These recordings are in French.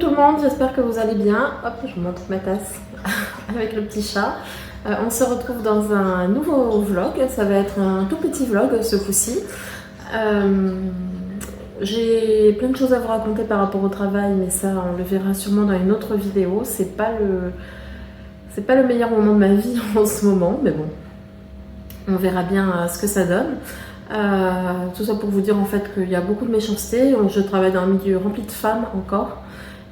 tout le monde, j'espère que vous allez bien. Hop, je vous montre ma tasse avec le petit chat. On se retrouve dans un nouveau vlog, ça va être un tout petit vlog ce coup-ci. J'ai plein de choses à vous raconter par rapport au travail, mais ça on le verra sûrement dans une autre vidéo. C'est pas le meilleur moment de ma vie en ce moment, mais bon, on verra bien ce que ça donne. Tout ça pour vous dire en fait qu'il y a beaucoup de méchanceté. Je travaille dans un milieu rempli de femmes encore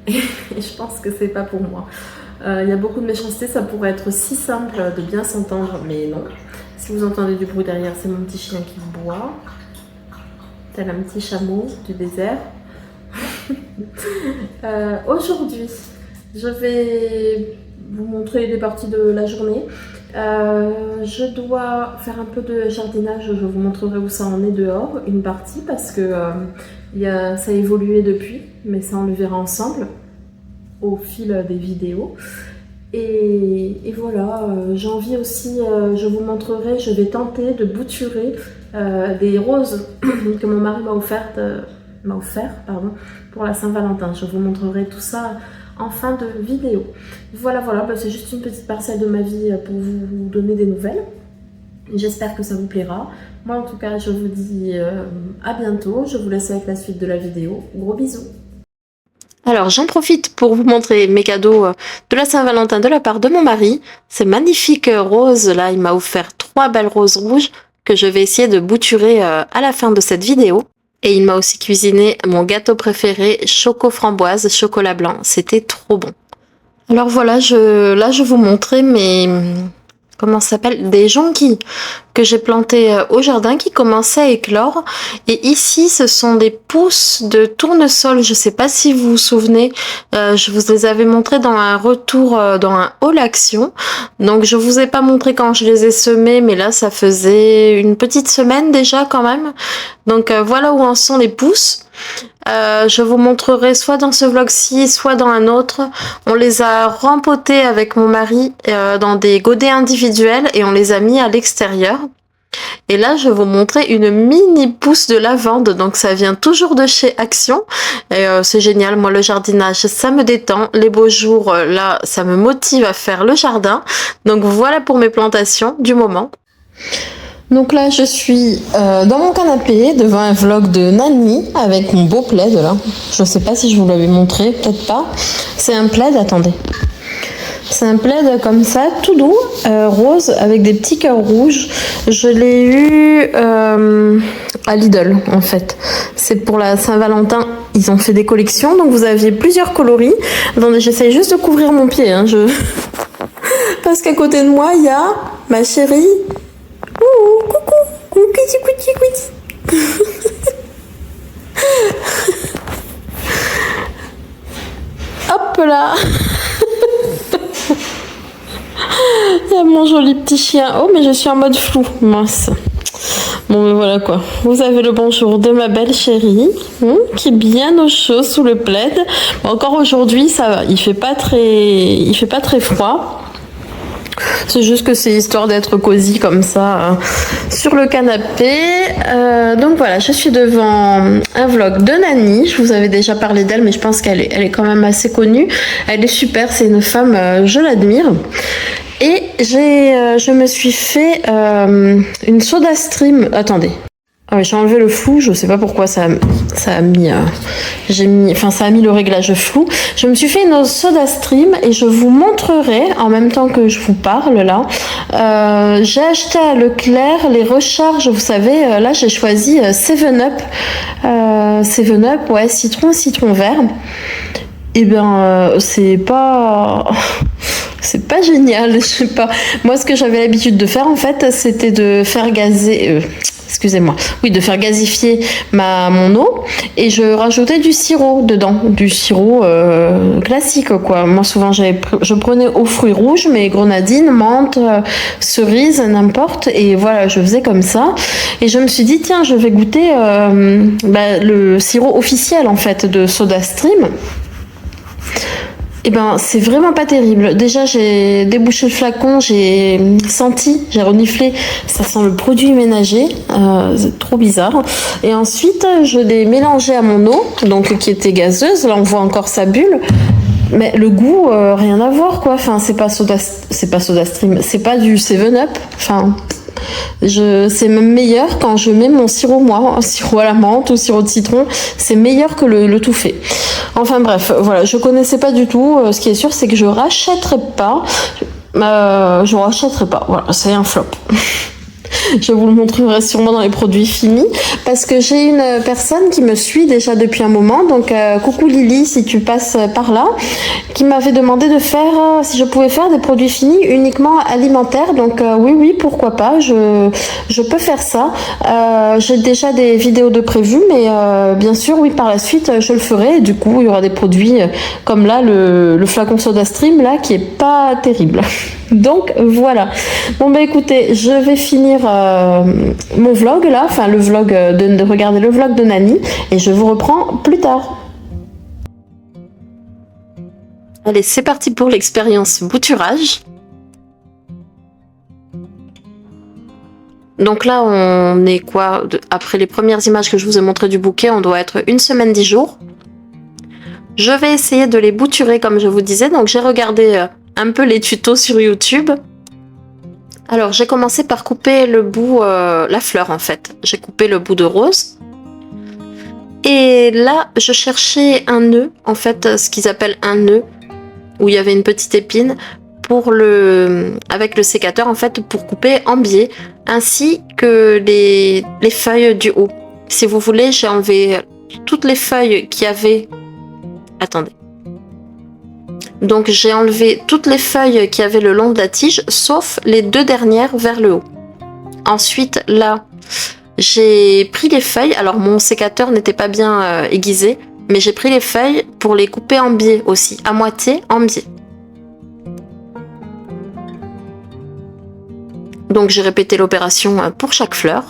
et je pense que c'est pas pour moi. Il y a beaucoup de méchanceté, ça pourrait être si simple de bien s'entendre, mais non. Si vous entendez du bruit derrière, c'est mon petit chien qui boit, tel un petit chameau du désert. Aujourd'hui, je vais vous montrer des parties de la journée. Je dois faire un peu de jardinage, je vous montrerai où ça en est dehors, une partie, parce que ça a évolué depuis, mais ça on le verra ensemble au fil des vidéos. Et voilà, j'ai envie aussi, je vous montrerai, je vais tenter de bouturer des roses que mon mari m'a offert pour la Saint-Valentin. Je vous montrerai tout ça en fin de vidéo. Voilà, c'est juste une petite parcelle de ma vie pour vous donner des nouvelles. J'espère que ça vous plaira. Moi en tout cas, je vous dis à bientôt. Je vous laisse avec la suite de la vidéo. Gros bisous. Alors j'en profite pour vous montrer mes cadeaux de la Saint-Valentin de la part de mon mari. Ces magnifiques roses là, il m'a offert 3 belles roses rouges que je vais essayer de bouturer à la fin de cette vidéo. Et il m'a aussi cuisiné mon gâteau préféré, choco framboise, chocolat blanc. C'était trop bon. Alors voilà, là je vous montrais mes... Comment ça s'appelle? Des jonquilles que j'ai plantées au jardin qui commençaient à éclore. Et ici, ce sont des pousses de tournesol. Je sais pas si vous vous souvenez, je vous les avais montrées dans un retour, dans un haul action. Donc je vous ai pas montré quand je les ai semées, mais là ça faisait une petite semaine déjà quand même. Donc voilà où en sont les pousses. Je vous montrerai soit dans ce vlog-ci, soit dans un autre. On les a rempotées avec mon mari dans des godets individuels et on les a mis à l'extérieur. Et là, je vais vous montrer une mini pousse de lavande. Donc ça vient toujours de chez Action. Et c'est génial. Moi, le jardinage, ça me détend. Les beaux jours, là, ça me motive à faire le jardin. Donc voilà pour mes plantations du moment. Donc là, je suis dans mon canapé devant un vlog de Nani avec mon beau plaid là. Je sais pas si je vous l'avais montré, peut-être pas. C'est un plaid, attendez. C'est un plaid comme ça, tout doux, rose avec des petits cœurs rouges. Je l'ai eu à Lidl en fait. C'est pour la Saint-Valentin. Ils ont fait des collections, donc vous aviez plusieurs coloris. Attendez, j'essaye juste de couvrir mon pied. Hein, parce qu'à côté de moi, il y a ma chérie. Coucou, coucou. Hop là. Il y a mon joli petit chien. Oh, mais je suis en mode flou, mince. Bon, mais voilà quoi. Vous avez le bonjour de ma belle chérie, qui est bien au chaud sous le plaid. Bon, encore aujourd'hui, ça va. Il fait pas très froid. C'est juste que c'est histoire d'être cosy comme ça sur le canapé. Donc voilà, je suis devant un vlog de Nani. Je vous avais déjà parlé d'elle, mais je pense qu'elle est quand même assez connue. Elle est super, c'est une femme, je l'admire. Et je me suis fait une soda stream. Attendez. Ah oui, j'ai enlevé le flou, je sais pas pourquoi ça a mis le réglage flou. Je me suis fait une soda stream et je vous montrerai en même temps que je vous parle là. J'ai acheté à Leclerc les recharges, vous savez, là j'ai choisi 7up. 7up, ouais, citron vert. Et bien c'est pas génial, je sais pas. Moi ce que j'avais l'habitude de faire en fait, c'était de faire gazer de faire gazifier mon eau et je rajoutais du sirop dedans, du sirop classique quoi. Moi souvent je prenais aux fruits rouges, mais grenadine, menthe, cerise, n'importe, et voilà, je faisais comme ça et je me suis dit tiens, je vais goûter le sirop officiel en fait de SodaStream. Et ben c'est vraiment pas terrible. Déjà j'ai débouché le flacon, j'ai senti, j'ai reniflé, ça sent le produit ménager, c'est trop bizarre. Et ensuite je l'ai mélangé à mon eau, donc qui était gazeuse, là on voit encore sa bulle. Mais le goût, rien à voir quoi. Enfin, c'est pas Soda Stream, c'est pas du 7-Up. Enfin, c'est même meilleur quand je mets mon sirop moi, un sirop à la menthe ou sirop de citron. C'est meilleur que le tout fait. Enfin bref, voilà, je connaissais pas du tout. Ce qui est sûr, c'est que je rachèterai pas. Je rachèterai pas. Voilà, c'est un flop. Je vous le montrerai sûrement dans les produits finis parce que j'ai une personne qui me suit déjà depuis un moment, donc coucou Lily si tu passes par là, qui m'avait demandé de faire si je pouvais faire des produits finis uniquement alimentaires, donc oui pourquoi pas, je peux faire ça. J'ai déjà des vidéos de prévues, mais bien sûr oui par la suite je le ferai et du coup il y aura des produits comme là le flacon Soda Stream là qui est pas terrible. Donc voilà. Bon bah écoutez, je vais finir mon vlog là, enfin le vlog de regarder le vlog de Nani et je vous reprends plus tard. Allez, c'est parti pour l'expérience bouturage. Donc là, on est quoi? Après les premières images que je vous ai montrées du bouquet, on doit être 1 semaine 10 jours. Je vais essayer de les bouturer comme je vous disais, donc j'ai regardé un peu les tutos sur YouTube. Alors j'ai commencé par couper le bout, la fleur en fait. J'ai coupé le bout de rose. Et là je cherchais un nœud, en fait ce qu'ils appellent un nœud, où il y avait une petite épine, avec le sécateur en fait pour couper en biais, ainsi que les feuilles du haut. Si vous voulez, j'ai enlevé toutes les feuilles qu'il y avait. Attendez. Donc j'ai enlevé toutes les feuilles qui avaient le long de la tige, sauf les 2 dernières vers le haut. Ensuite, là, j'ai pris les feuilles. Alors mon sécateur n'était pas bien aiguisé, mais j'ai pris les feuilles pour les couper en biais aussi, à moitié en biais. Donc j'ai répété l'opération pour chaque fleur.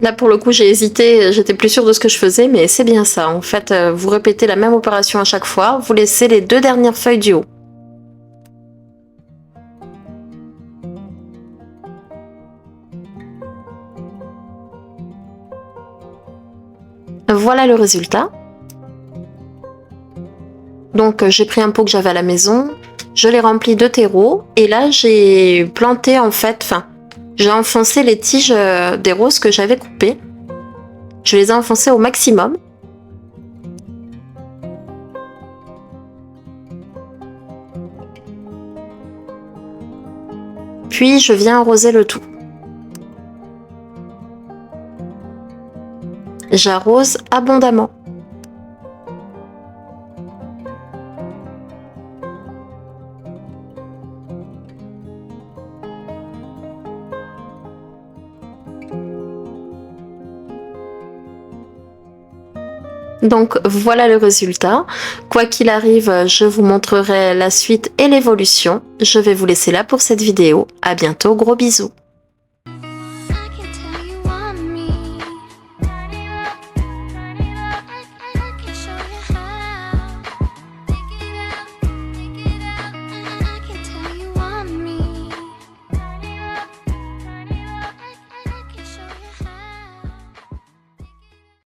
Là pour le coup j'ai hésité, j'étais plus sûre de ce que je faisais, mais c'est bien ça. En fait, vous répétez la même opération à chaque fois, vous laissez les 2 dernières feuilles du haut. Voilà le résultat. Donc j'ai pris un pot que j'avais à la maison, je l'ai rempli de terreau et là j'ai planté en fait, j'ai enfoncé les tiges des roses que j'avais coupées. Je les ai enfoncées au maximum. Puis je viens arroser le tout. J'arrose abondamment. Donc voilà le résultat. Quoi qu'il arrive, je vous montrerai la suite et l'évolution. Je vais vous laisser là pour cette vidéo. À bientôt, gros bisous.